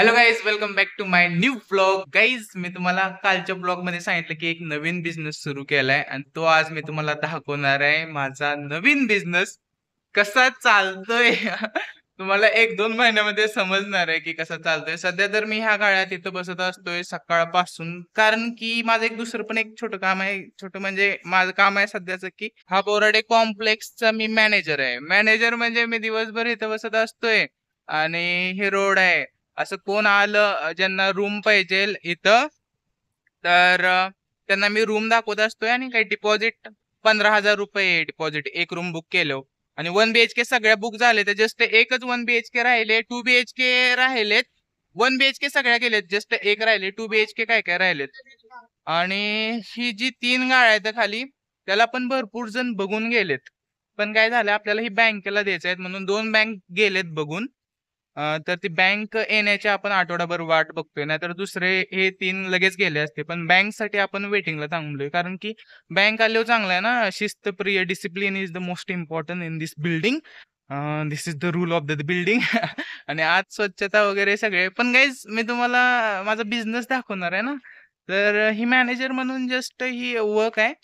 Hello guys, welcome back to my new vlog. Guys, मी तुम्हाला कालच्या ब्लॉग मध्ये सांगितलं की एक नवीन बिझनेस सुरू केलाय आणि तो आज मी तुम्हाला दाखवणार आहे. माझा नवीन बिझनेस कसा चालतोय. तुम्हाला 1-2 महिन्यामध्ये समजणार आहे की कसा चालतोय. सध्या तर मी ह्या काळात इथं बसत असतोय सकाळपासून, कारण की माझं एक दुसरं पण एक छोटं काम आहे. छोटं म्हणजे माझं काम आहे सध्याचं की हा बोराडे कॉम्प्लेक्सचा मी मॅनेजर आहे. मॅनेजर म्हणजे मी दिवसभर इथं बसत असतोय आणि हे रोड आहे. असं कोण आलं ज्यांना रूम पाहिजे इथं, तर त्यांना मी रूम दाखवत असतोय आणि काही डिपॉझिट ₹15,000 डिपॉझिट एक रूम बुक केलं. आणि 1 BHK सगळ्या बुक झाले, तर जस्ट एकच 1 BHK राहिले. 2 BHK राहिलेत. 1 BHK सगळ्या गेलेत, जस्ट एक राहिले. 2 BHK काय काय राहिलेत. आणि ही जी 3 गाळ्या आहेत खाली, त्याला पण भरपूर जण बघून गेलेत. पण काय झालं, आपल्याला ही बँकेला द्यायचं आहेत म्हणून 2 बँक गेलेत बघून. तर ती बँक येण्याची आपण आठवडाभर वाट बघतोय. नाहीतर दुसरे हे 3 लगेच गेले असते. पण बँकसाठी आपण वेटिंगला थांबलोय. कारण की बँक आल्यावर चांगलं आहे ना, शिस्तप्रिय, discipline is the most important in this building. This is the rule of the building. आणि आज स्वच्छता वगैरे सगळे. पण गाईज, मी तुम्हाला माझा बिझनेस दाखवणार आहे ना. तर ही मॅनेजर म्हणून जस्ट ही वर्क आहे.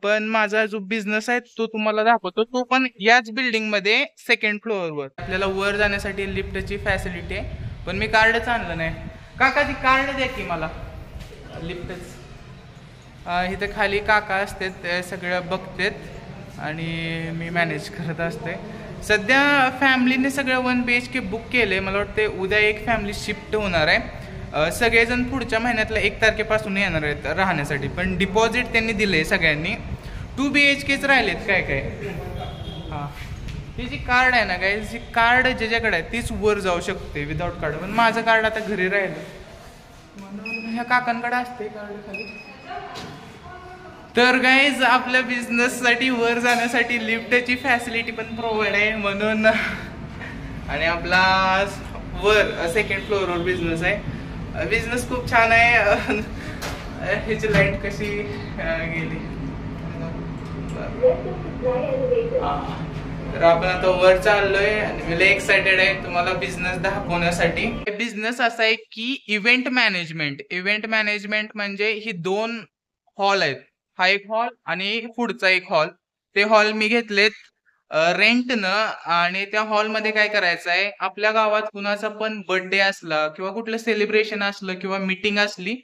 पण माझा जो बिझनेस आहे तो तुम्हाला दाखवतो. तो पण याच बिल्डिंगमध्ये सेकंड फ्लोअरवर. आपल्याला वर जाण्यासाठी लिफ्टची फॅसिलिटी आहे. पण मी कार्डच आणलं नाही. काका, ती कार्ड द्या की मला, लिफ्टच. इथं खाली काका असतात, ते सगळं बघतात आणि मी मॅनेज करत असते. सध्या फॅमिलीने सगळं 1 BHK बुक केले. मला वाटते उद्या एक फॅमिली शिफ्ट होणार आहे. सगळेजण पुढच्या महिन्यातल्या 1 तारखेपासून येणार आहेत राहण्यासाठी. पण डिपॉझिट त्यांनी दिले सगळ्यांनी. 2 BHKच राहिलेत काय काय. हां, ही जी कार्ड आहे ना काय, जी कार्ड ज्याच्याकडे आहे तीच वर जाऊ शकते विदाऊट कार्ड. पण माझं कार्ड आता घरी राहिलं म्हणून ह्या काकांकडे असते कार्ड खाली. तर गाईज, आपल्या बिझनेस साठी वर जाण्यासाठी लिफ्टची फॅसिलिटी पण प्रोव्हाइड आहे म्हणून. आणि आपला वर सेकंड फ्लोअरवर बिझनेस आहे. बिझनेस खूप छान आहे. ह्याची लाईट कशी गेली. तर आपण आता वर चाललोय आणि मी लय एक्साइटेड आहे तुम्हाला बिझनेस दाखवण्यासाठी. बिझनेस असा आहे की इव्हेंट मॅनेजमेंट म्हणजे ही 2 हॉल आहेत. हा एक हॉल आणि पुढचा एक हॉल. ते हॉल मी घेतलेत रेंटनं. आणि त्या हॉलमध्ये काय करायचं आहे, आपल्या गावात कुणाचा पण बर्थडे असला किंवा कुठलं सेलिब्रेशन असलं किंवा मीटिंग असली,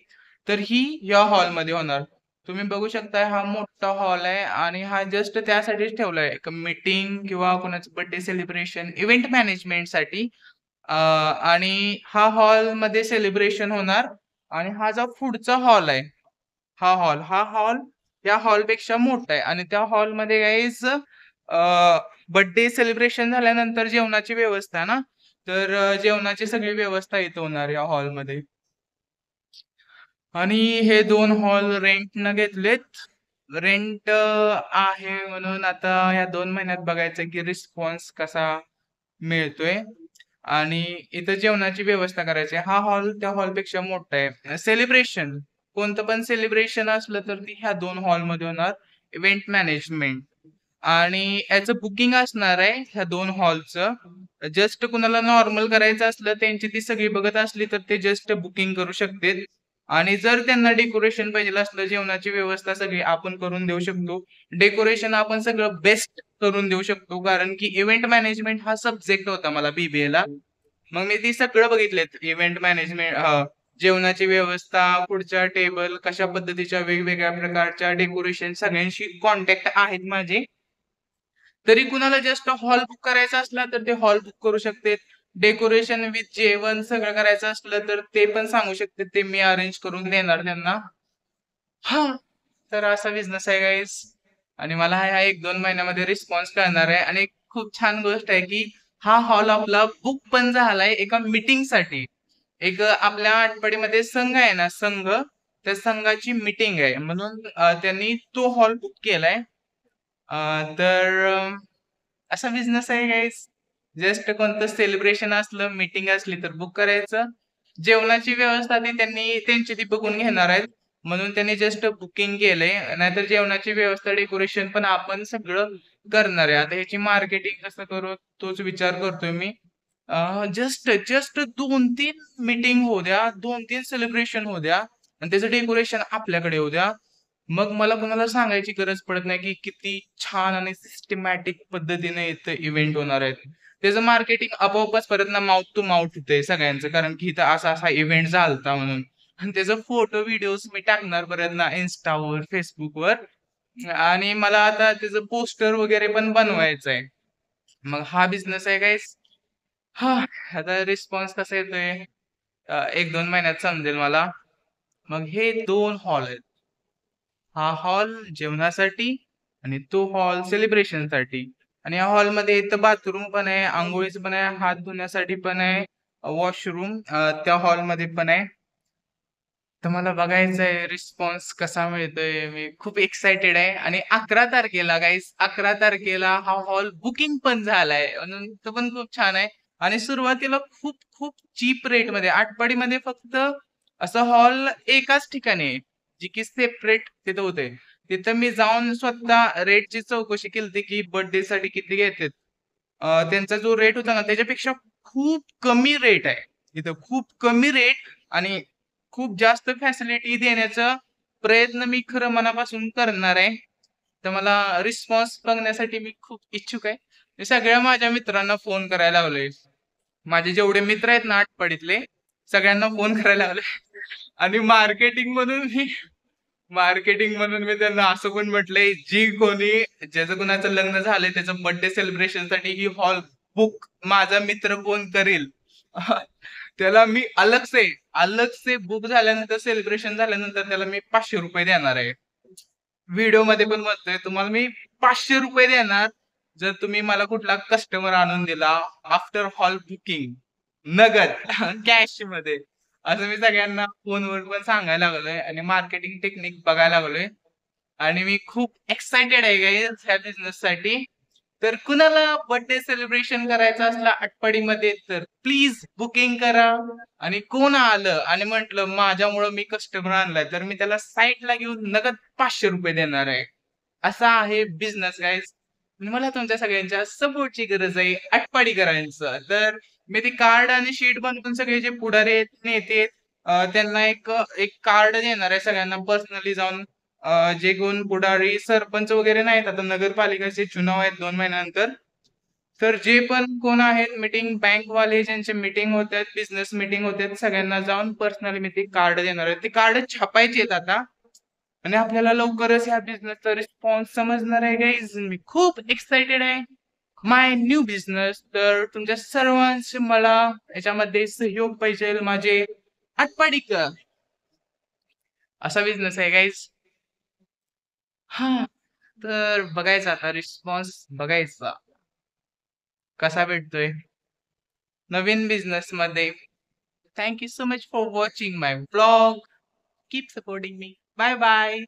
तर ही या हॉलमध्ये होणार. तुम्ही बघू शकता, हा मोठा हॉल आहे आणि हा जस्ट त्यासाठीच ठेवलाय मीटिंग किंवा कोणाचं बर्थडे सेलिब्रेशन, इव्हेंट मॅनेजमेंटसाठी. आणि हा हॉलमध्ये सेलिब्रेशन होणार. आणि हा जो पुढचा हॉल आहे, हा हॉल या हॉलपेक्षा मोठा आहे. आणि त्या हॉलमध्ये गाईज बर्थडे सेलिब्रेशन झाल्यानंतर जेवणाची व्यवस्था आहे ना, तर जेवणाची सगळी व्यवस्था इथं होणार या हॉलमध्ये. आणि हे 2 हॉल रेंटनं घेतलेत. रेंट आहे म्हणून आता या 2 महिन्यात बघायचं की रिस्पॉन्स कसा मिळतोय. आणि इथं जेवणाची व्यवस्था करायची आहे. हा हॉल त्या हॉलपेक्षा मोठा आहे. सेलिब्रेशन, कोणतं पण सेलिब्रेशन असलं तर ती ह्या 2 हॉलमध्ये होणार. Event management. आणि याचं बुकिंग असणार आहे ह्या 2 हॉलचं. जस्ट कुणाला नॉर्मल करायचं असलं, त्यांची ती सगळी बघत असली तर ते जस्ट बुकिंग करू शकते. आणि जर त्यांना डेकोरेशन पाहिजे असलं, जेवणाची व्यवस्था सगळी आपण करून देऊ शकतो. डेकोरेशन आपण सगळं बेस्ट करून देऊ शकतो, कारण की इव्हेंट मॅनेजमेंट हा सब्जेक्ट होता मला BBA ला. मग मी ती सगळं बघितलेत. इव्हेंट मॅनेजमेंट, जेवणाची व्यवस्था, पुढच्या टेबल कशा पद्धतीच्या, वेगवेगळ्या प्रकारच्या डेकोरेशन, सगळ्यांशी कॉन्टॅक्ट आहेत माझे. तरी कुणाला जस्ट हॉल बुक करायचा असला तर ते हॉल बुक करू शकते. डेकोरेशन विथ जेवण सगळं करायचं असलं तर ते पण सांगू शकते, ते मी अरेंज करून देणार त्यांना. हा, तर असा बिझनेस आहे गाईस. आणि मला ह्या 1-2 महिन्यामध्ये रिस्पॉन्स कळणार आहे. आणि एक खूप छान गोष्ट आहे की हा हॉल आपला बुक पण झालाय एका मीटिंग साठी. एक आपल्या आटपाडीमध्ये संघ आहे ना, संघ, त्या संघाची मीटिंग आहे म्हणून त्यांनी तो हॉल बुक केलाय. तर असा बिझनेस आहे गाईस. जस्ट कोणतं सेलिब्रेशन असलं, मीटिंग असली तर बुक करायचं. जेवणाची व्यवस्था ती त्यांनी त्यांची ती बघून घेणार आहेत म्हणून त्यांनी जस्ट बुकिंग केलंय. नाहीतर जेवणाची व्यवस्था, डेकोरेशन पण आपण सगळं करणार आहे. आता ह्याची मार्केटिंग कसं करू तोच विचार करतोय मी. जस्ट जस्ट 2-3 मीटिंग होऊ द्या, 2-3 सेलिब्रेशन होऊ द्या आणि त्याचं डेकोरेशन आपल्याकडे होऊ द्या. मग मला कुणाला सांगायची गरज पडत नाही, की किती छान आणि सिस्टमॅटिक पद्धतीने इथं इव्हेंट होणार आहेत. त्याचं मार्केटिंग आपोआपच परत ना माउथ टू माउथ होतंय सगळ्यांचं, कारण की इथं असा-असा इव्हेंट झालता म्हणून. आणि त्याचं फोटो, व्हिडिओज मी टाकणार परत ना Instaवर, Facebookवर आणि मला आता त्याचं पोस्टर वगैरे पण बनवायचं आहे. मग हा बिझनेस आहे गाईज. हां, आता रिस्पॉन्स कसा येतोय 1-2 महिन्यात समजेल मला. मग हे 2 हॉल आहेत. हा हॉल जेवणासाठी आणि तो हॉल सेलिब्रेशनसाठी. आणि या हॉलमध्ये इथं बाथरूम पण आहे, अंघोळीचं पण आहे, हात धुण्यासाठी पण आहे, वॉशरूम त्या हॉलमध्ये पण आहे. तर मला बघायचं आहे रिस्पॉन्स कसा मिळतोय. मी खूप एक्साइटेड आहे आणि 11 तारखेला गाईज 11 तारखेला हा हॉल बुकिंग पण झालाय. म्हणून तो पण खूप छान आहे. आणि सुरुवातीला खूप खूप चीप रेटमध्ये आटपाडीमध्ये फक्त असं हॉल एकाच ठिकाणी आहे, जी की सेपरेट तिथं होते. तिथं मी जाऊन स्वतः रेटची चौकशी केली की बर्थडेसाठी किती घेतात. त्यांचा जो रेट होता ना त्याच्यापेक्षा खूप कमी रेट आहे. तिथं खूप कमी रेट आणि खूप जास्त फॅसिलिटी देण्याचा प्रयत्न मी खरं मनापासून करणार आहे. तर मला रिस्पॉन्स बघण्यासाठी मी खूप इच्छुक आहे. मी सगळ्या माझ्या मित्रांना फोन करायला लावलोय. माझे जेवढे मित्र आहेत ना आटपाडीतले, सगळ्यांना फोन करायला लावले आणि मार्केटिंग म्हणून मी त्यांना असं पण म्हटलंय, जी कोणी ज्याचं कुणाचं लग्न झालंय त्याचं बर्थडे सेलिब्रेशनसाठी ही हॉल बुक माझा मित्र कोण करेल, त्याला मी अलग से बुक झाल्यानंतर सेलिब्रेशन झाल्यानंतर त्याला मी ₹500 देणार आहे. व्हिडिओमध्ये पण म्हणतोय तुम्हाला मी ₹500 देणार, जर तुम्ही मला कुठला कस्टमर आणून दिला आफ्टर हॉल बुकिंग, नगद कॅशमध्ये. असं मी सगळ्यांना फोनवर पण सांगायला लागलोय आणि मार्केटिंग टेक्निक बघायला लागलोय. आणि मी खूप एक्साइटेड आहे गाईज ह्या बिझनेससाठी. तर कुणाला बर्थडे सेलिब्रेशन करायचं असलं आटपाडीमध्ये तर प्लीज बुकिंग करा. आणि कोण आलं आणि म्हटलं माझ्यामुळं मी कस्टमर आणलाय, तर मी त्याला साईटला घेऊन नगद ₹500 देणार आहे. असा आहे बिझनेस गाईज. मला तुमच्या सगळ्यांच्या सपोर्टची गरज आहे आटपाडीकरांचं. तर मी ते कार्ड आणि शीट बनवून सगळे जे पुढारी आहेत, नेते आहेत, त्यांना एक एक कार्ड देणार आहे सगळ्यांना पर्सनली जाऊन. जे कोण पुढारी, सरपंच वगैरे नाहीत, आता नगरपालिकेचे चुनाव आहेत 2 महिन्यानंतर. तर जे पण कोण आहेत मीटिंग बँकवाले ज्यांचे मीटिंग होतात, बिझनेस मीटिंग होतात, सगळ्यांना जाऊन पर्सनली मी ते कार्ड देणार आहे. ते कार्ड छापायचे आहेत आता आणि आपल्याला लवकरच ह्या बिझनेसचा रिस्पॉन्स समजणार आहे गाईज. मी खूप एक्साइटेड आहे. माय न्यू बिझनेस. तर तुमच्या सर्वांचे मला याच्यामध्ये सहयोग पाहिजे. माझे आटपाडीकर असा बिझनेस आहे गाईज. हां, तर बघायचा आता रिस्पॉन्स बघायचा कसा भेटतोय नवीन बिझनेसमध्ये. Thank you so much for watching my vlog. Keep supporting me. Bye bye.